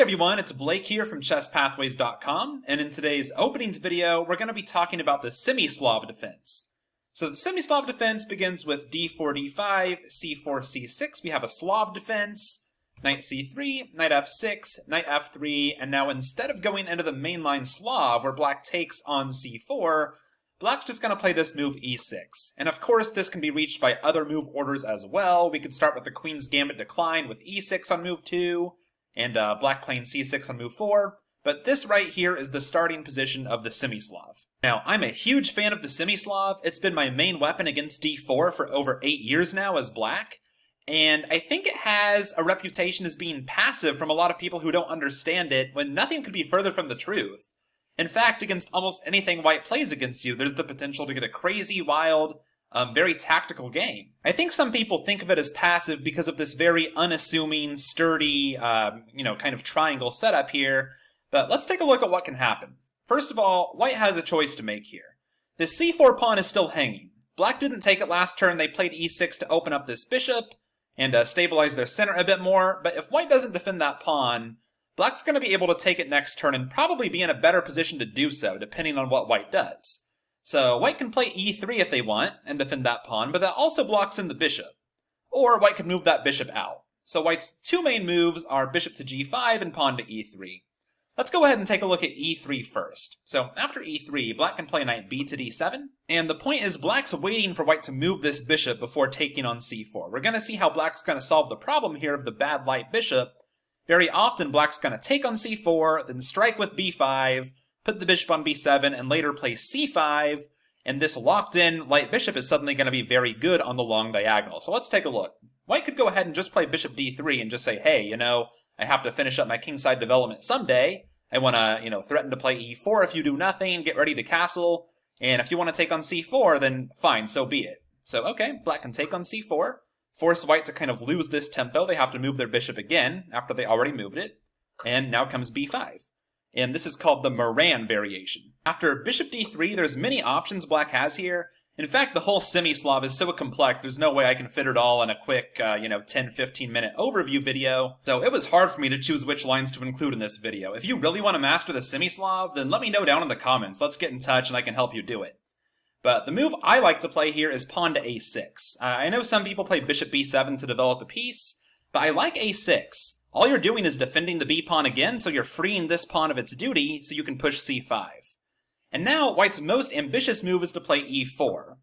everyone, it's Blake here from ChessPathways.com, and in today's openings video, we're going to be talking about the Semi-Slav Defense. So the Semi-Slav Defense begins with d4, d5, c4, c6. We have a Slav defense, knight c3, knight f6, knight f3, and now instead of going into the mainline Slav where black takes on c4, black's just going to play this move e6. And of course, this can be reached by other move orders as well. We could start with the Queen's Gambit decline with e6 on move 2, and black playing c6 on move 4, but this right here is the starting position of the Semi-Slav. Now, I'm a huge fan of the Semi-Slav. It's been my main weapon against d4 for over 8 years now as black, and I think it has a reputation as being passive from a lot of people who don't understand it, when nothing could be further from the truth. In fact, against almost anything white plays against you, there's the potential to get a crazy, wild, very tactical game. I think some people think of it as passive because of this very unassuming, sturdy, kind of triangle setup here, but let's take a look at what can happen. First of all, white has a choice to make here. This c4 pawn is still hanging. Black didn't take it last turn, they played e6 to open up this bishop and stabilize their center a bit more, but if white doesn't defend that pawn, black's going to be able to take it next turn and probably be in a better position to do so, depending on what white does. So white can play e3 if they want and defend that pawn, but that also blocks in the bishop. Or white could move that bishop out. So white's two main moves are bishop to g5 and pawn to e3. Let's go ahead and take a look at e3 first. So after e3, black can play knight b to d7, and the point is black's waiting for white to move this bishop before taking on c4. We're going to see how black's going to solve the problem here of the bad light bishop. Very often black's going to take on c4, then strike with b5, put the bishop on b7, and later play c5, and this locked-in light bishop is suddenly going to be very good on the long diagonal. So let's take a look. White could go ahead and just play bishop d3 and just say, hey, I have to finish up my kingside development someday. I want to, threaten to play e4 if you do nothing, get ready to castle, and if you want to take on c4, then fine, so be it. So, okay, black can take on c4, force white to kind of lose this tempo. They have to move their bishop again after they already moved it, and now comes b5. And this is called the Moran variation. After bishop d3, there's many options black has here. In fact, the whole Semi-Slav is so complex, there's no way I can fit it all in a quick, 10-15 minute overview video. So it was hard for me to choose which lines to include in this video. If you really want to master the Semi-Slav, then let me know down in the comments. Let's get in touch and I can help you do it. But the move I like to play here is pawn to a6. I know some people play bishop b7 to develop a piece, but I like a6. All you're doing is defending the b-pawn again, so you're freeing this pawn of its duty, so you can push c5. And now, white's most ambitious move is to play e4.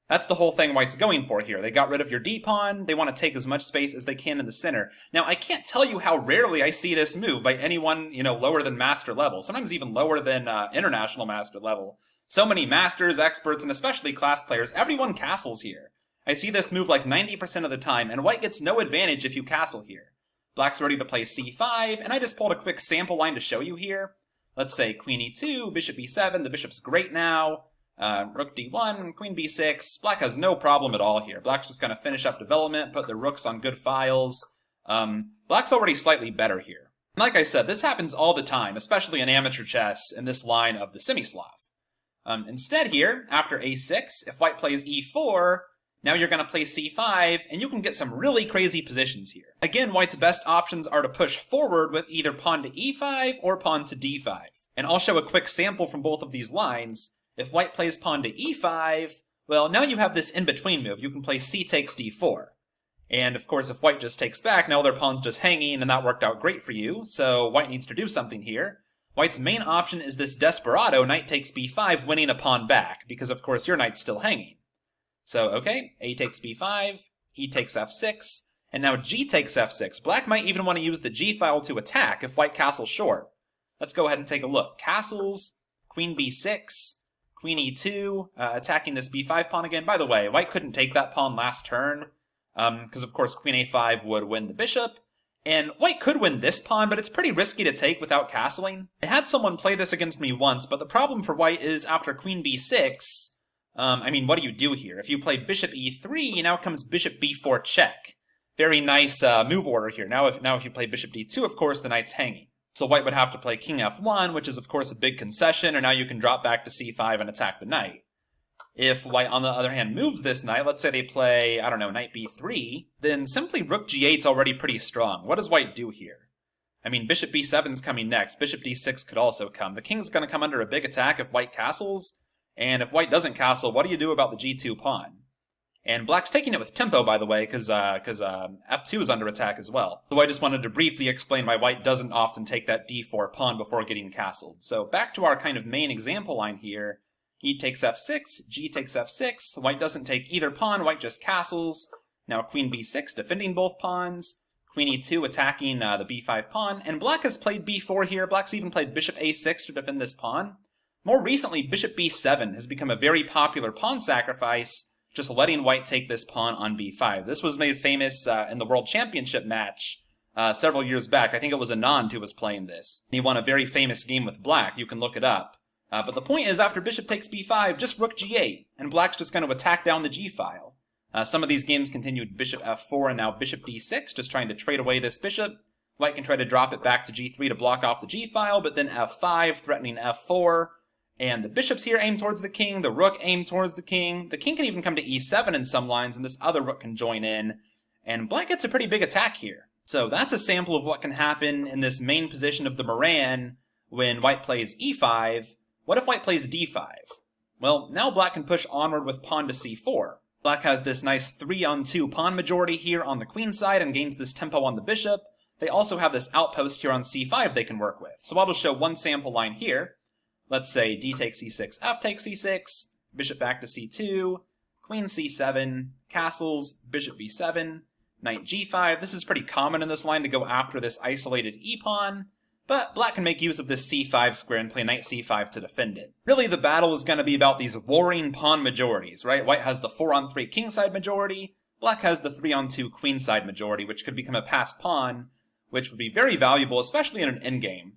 That's the whole thing white's going for here. They got rid of your d-pawn, they want to take as much space as they can in the center. Now, I can't tell you how rarely I see this move by anyone, lower than master level, sometimes even lower than international master level. So many masters, experts, and especially class players, everyone castles here. I see this move like 90% of the time, and white gets no advantage if you castle here. Black's ready to play c5, and I just pulled a quick sample line to show you here. Let's say queen e2, bishop b7, the bishop's great now, rook d1, queen b6. Black has no problem at all here. Black's just going to finish up development, put the rooks on good files. Black's already slightly better here. Like I said, this happens all the time, especially in amateur chess in this line of the Semi-Slav. Instead here, after a6, if white plays e4, now you're going to play c5, and you can get some really crazy positions here. Again, white's best options are to push forward with either pawn to e5 or pawn to d5. And I'll show a quick sample from both of these lines. If white plays pawn to e5, well, now you have this in-between move. You can play c takes d4. And of course, if white just takes back, now their pawn's just hanging, and that worked out great for you, so white needs to do something here. White's main option is this desperado knight takes b5, winning a pawn back, because of course your knight's still hanging. So, okay, a takes b5, e takes f6, and now g takes f6. Black might even want to use the g file to attack if white castles short. Let's go ahead and take a look. Castles, queen b6, queen e2, attacking this b5 pawn again. By the way, white couldn't take that pawn last turn, because of course queen a5 would win the bishop, and white could win this pawn, but it's pretty risky to take without castling. I had someone play this against me once, but the problem for white is after queen b6, what do you do here? If you play bishop e3, now comes bishop b4 check. Very nice move order here. Now if you play bishop d2, of course, the knight's hanging. So white would have to play king f1, which is of course a big concession, and now you can drop back to c5 and attack the knight. If white, on the other hand, moves this knight, let's say they play, I don't know, knight b3, then simply rook g8 is already pretty strong. What does white do here? I mean, bishop b7 is coming next. Bishop d6 could also come. The king's going to come under a big attack if white castles, and if white doesn't castle, what do you do about the g2 pawn? And black's taking it with tempo, by the way, because f2 is under attack as well. So I just wanted to briefly explain why white doesn't often take that d4 pawn before getting castled. So back to our kind of main example line here. E takes f6, g takes f6. White doesn't take either pawn, white just castles. Now queen b6, defending both pawns. Queen e2 attacking the b5 pawn. And black has played b4 here. Black's even played bishop a6 to defend this pawn. More recently, bishop b7 has become a very popular pawn sacrifice, just letting white take this pawn on b5. This was made famous in the World Championship match several years back. I think it was Anand who was playing this. He won a very famous game with black. You can look it up. But the point is, after bishop takes b5, just rook g8, and black's just going to attack down the g-file. Some of these games continued bishop f4 and now bishop d6, just trying to trade away this bishop. White can try to drop it back to g3 to block off the g-file, but then f5, threatening f4. And the bishops here aim towards the king, the rook aim towards the king can even come to e7 in some lines, and this other rook can join in. And black gets a pretty big attack here. So that's a sample of what can happen in this main position of the Moran when white plays e5. What if white plays d5? Well, now black can push onward with pawn to c4. Black has this nice 3-on-2 pawn majority here on the queen side and gains this tempo on the bishop. They also have this outpost here on c5 they can work with. So I'll just show one sample line here. Let's say d takes e6, f takes e6, bishop back to c2, queen c7, castles, bishop b7, knight g5. This is pretty common in this line to go after this isolated e-pawn. But black can make use of this c5 square and play knight c5 to defend it. Really, the battle is going to be about these warring pawn majorities, right? White has the 4-on-3 kingside majority, black has the 3-on-2 queenside majority, which could become a passed pawn, which would be very valuable, especially in an endgame.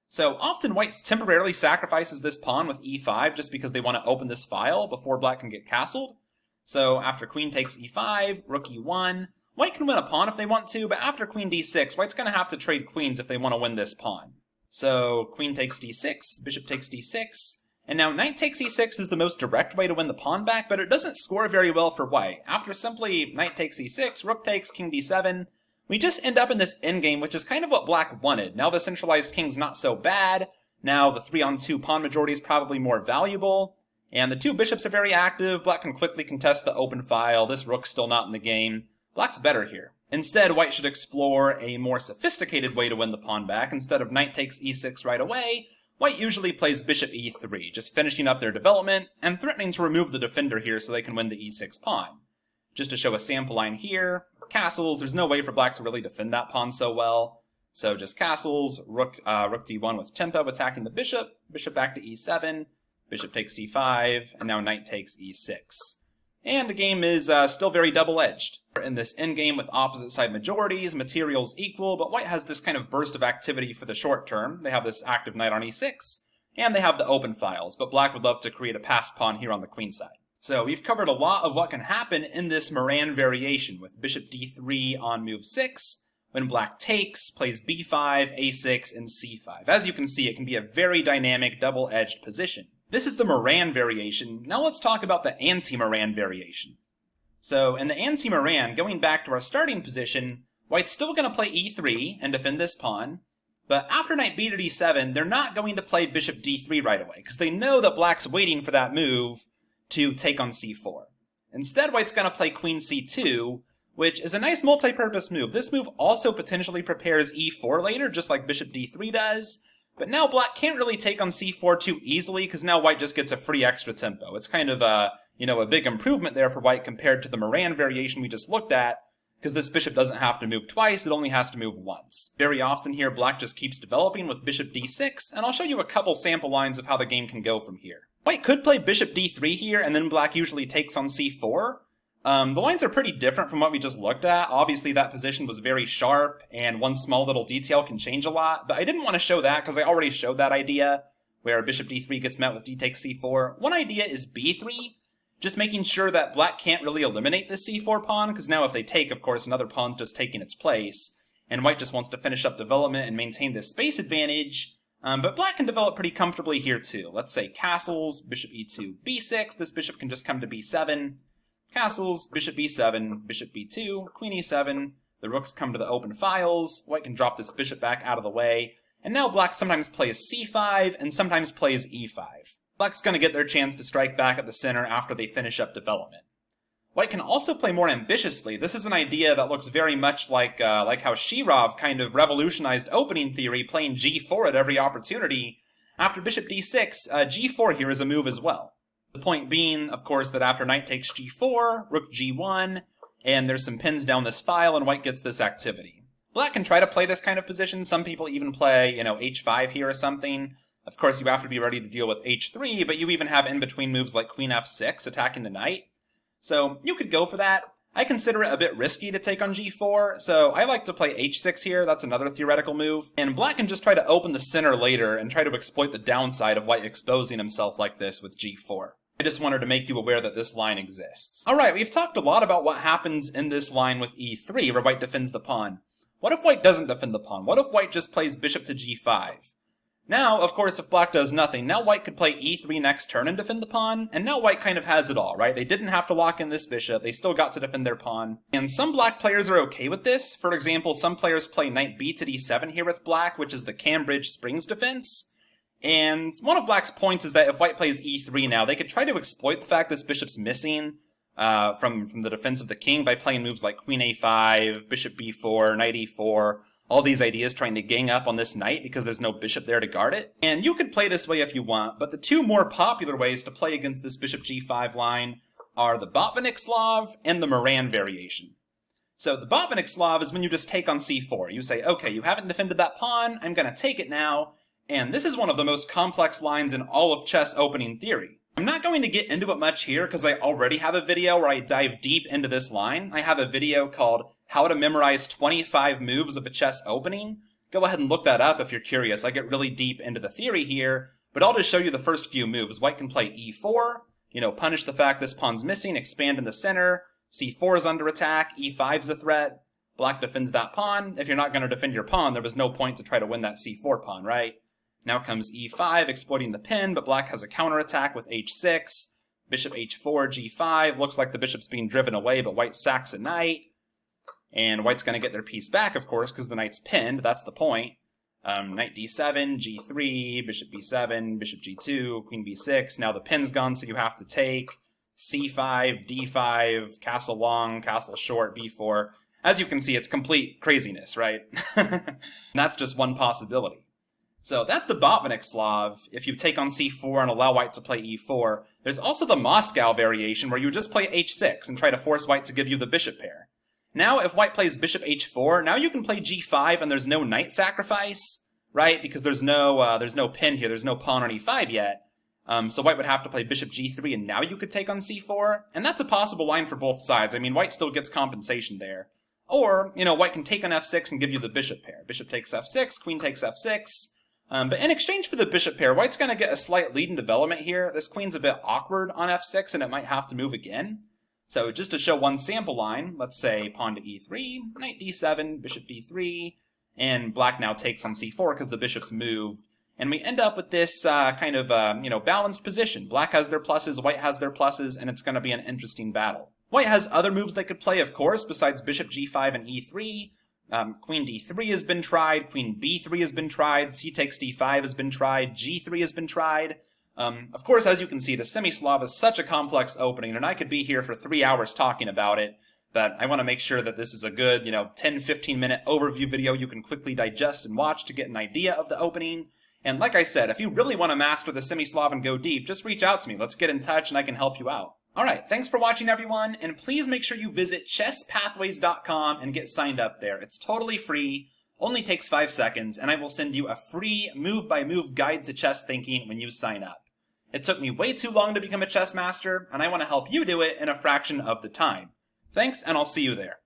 So often white temporarily sacrifices this pawn with e5 just because they want to open this file before black can get castled. So after queen takes e5, rook e1, white can win a pawn if they want to, but after queen d6, white's going to have to trade queens if they want to win this pawn. So queen takes d6, bishop takes d6, and now knight takes e6 is the most direct way to win the pawn back, but it doesn't score very well for white. After simply knight takes e6, rook takes, king d7, we just end up in this endgame, which is kind of what black wanted. Now the centralized king's not so bad, now the 3-on-2 pawn majority is probably more valuable, and the two bishops are very active. Black can quickly contest the open file, this rook's still not in the game. Black's better here. Instead, white should explore a more sophisticated way to win the pawn back. Instead of knight takes e6 right away, white usually plays bishop e3, just finishing up their development and threatening to remove the defender here so they can win the e6 pawn. Just to show a sample line here, castles, there's no way for black to really defend that pawn so well. So just castles, rook d1 with tempo attacking the bishop, bishop back to e7, bishop takes c5, and now knight takes e6. And the game is still very double-edged. In this endgame with opposite side majorities, materials equal, but white has this kind of burst of activity for the short term. They have this active knight on e6, and they have the open files, but black would love to create a passed pawn here on the queen side. So we've covered a lot of what can happen in this Moran variation with bishop d3 on move 6, when black takes, plays b5, a6, and c5. As you can see, it can be a very dynamic, double-edged position. This is the Moran variation. Now let's talk about the anti-Moran variation. So in the anti-Moran, going back to our starting position, white's still going to play e3 and defend this pawn, but after knight b to d7, they're not going to play bishop d3 right away, because they know that black's waiting for that move to take on c4. Instead, white's going to play queen c2, which is a nice multi-purpose move. This move also potentially prepares e4 later, just like bishop d3 does, but now black can't really take on c4 too easily, because now white just gets a free extra tempo. It's kind of a big improvement there for white compared to the Moran variation we just looked at, because this bishop doesn't have to move twice, it only has to move once. Very often here, black just keeps developing with bishop d6, and I'll show you a couple sample lines of how the game can go from here. White could play bishop d3 here, and then black usually takes on c4. The lines are pretty different from what we just looked at. Obviously, that position was very sharp, and one small little detail can change a lot, but I didn't want to show that because I already showed that idea, where bishop d3 gets met with d takes c4. One idea is b3, just making sure that black can't really eliminate this c4 pawn, because now if they take, of course, another pawn's just taking its place, and white just wants to finish up development and maintain this space advantage. But black can develop pretty comfortably here too. Let's say castles, bishop e2, b6, this bishop can just come to b7, castles, bishop b7, bishop b2, queen e7, The rooks come to the open files, white can drop this bishop back out of the way, and now black sometimes plays c5 and sometimes plays e5. Black's going to get their chance to strike back at the center after they finish up development. White can also play more ambitiously. This is an idea that looks very much like how Shirov kind of revolutionized opening theory, playing g4 at every opportunity. After bishop d6, g4 here is a move as well. The point being, of course, that after knight takes g4, rook g1, and there's some pins down this file, and white gets this activity. Black can try to play this kind of position. Some people even play, h5 here or something. Of course, you have to be ready to deal with h3, but you even have in-between moves like queen f6, attacking the knight. So you could go for that. I consider it a bit risky to take on g4, so I like to play h6 here. That's another theoretical move. And black can just try to open the center later and try to exploit the downside of white exposing himself like this with g4. I just wanted to make you aware that this line exists. Alright, we've talked a lot about what happens in this line with e3, where white defends the pawn. What if white doesn't defend the pawn? What if white just plays bishop to g5? Now, of course, if black does nothing, now white could play e3 next turn and defend the pawn, and now white kind of has it all, right? They didn't have to lock in this bishop, they still got to defend their pawn. And some black players are okay with this. For example, some players play knight b to d7 here with black, which is the Cambridge Springs defense. And one of black's points is that if white plays e3 now, they could try to exploit the fact this bishop's missing from the defense of the king by playing moves like queen a5, bishop b4, knight e4, all these ideas trying to gang up on this knight because there's no bishop there to guard it. And you could play this way if you want, but the two more popular ways to play against this bishop g5 line are the Botvinnik-Slav and the Moran variation. So the Botvinnik-Slav is when you just take on c4. You say, okay, you haven't defended that pawn, I'm going to take it now. And this is one of the most complex lines in all of chess opening theory. I'm not going to get into it much here because I already have a video where I dive deep into this line. I have a video called How to Memorize 25 Moves of a Chess Opening. Go ahead and look that up if you're curious. I get really deep into the theory here, but I'll just show you the first few moves. White can play e4, punish the fact this pawn's missing, expand in the center. c4 is under attack, e5 is a threat. Black defends that pawn. If you're not going to defend your pawn, there was no point to try to win that c4 pawn, right? Now comes e5, exploiting the pin, but black has a counterattack with h6. Bishop h4, g5. Looks like the bishop's being driven away, but white sacks a knight. And white's going to get their piece back, of course, because the knight's pinned. That's the point. Knight d7, g3, bishop b7, bishop g2, queen b6. Now the pin's gone, so you have to take. c5, d5, castle long, castle short, b4. As you can see, it's complete craziness, right? And that's just one possibility. So that's the Botvinnik-Slav, if you take on c4 and allow white to play e4. There's also the Moscow variation, where you just play h6 and try to force white to give you the bishop pair. Now, if white plays bishop h4, now you can play g5 and there's no knight sacrifice, right? Because there's no pin here, there's no pawn on e5 yet. So white would have to play bishop g3 and now you could take on c4. And that's a possible line for both sides. I mean, white still gets compensation there. Or, white can take on f6 and give you the bishop pair. Bishop takes f6, queen takes f6. But in exchange for the bishop pair, white's going to get a slight lead in development here. This queen's a bit awkward on f6, and it might have to move again. So just to show one sample line, let's say pawn to e3, knight d7, bishop d3, and black now takes on c4 because the bishop's moved. And we end up with this kind of balanced position. Black has their pluses, white has their pluses, and it's going to be an interesting battle. White has other moves they could play, of course, besides bishop g5 and e3. Queen d3 has been tried, queen b3 has been tried, c takes d5 has been tried, g3 has been tried. Of course, as you can see, the Semi-Slav is such a complex opening, and I could be here for 3 hours talking about it, but I want to make sure that this is a good, 10-15 minute overview video you can quickly digest and watch to get an idea of the opening. And like I said, if you really want to master the Semi-Slav and go deep, just reach out to me. Let's get in touch and I can help you out. Alright, thanks for watching everyone, and please make sure you visit chesspathways.com and get signed up there. It's totally free, only takes 5 seconds, and I will send you a free move-by-move guide to chess thinking when you sign up. It took me way too long to become a chess master, and I want to help you do it in a fraction of the time. Thanks, and I'll see you there.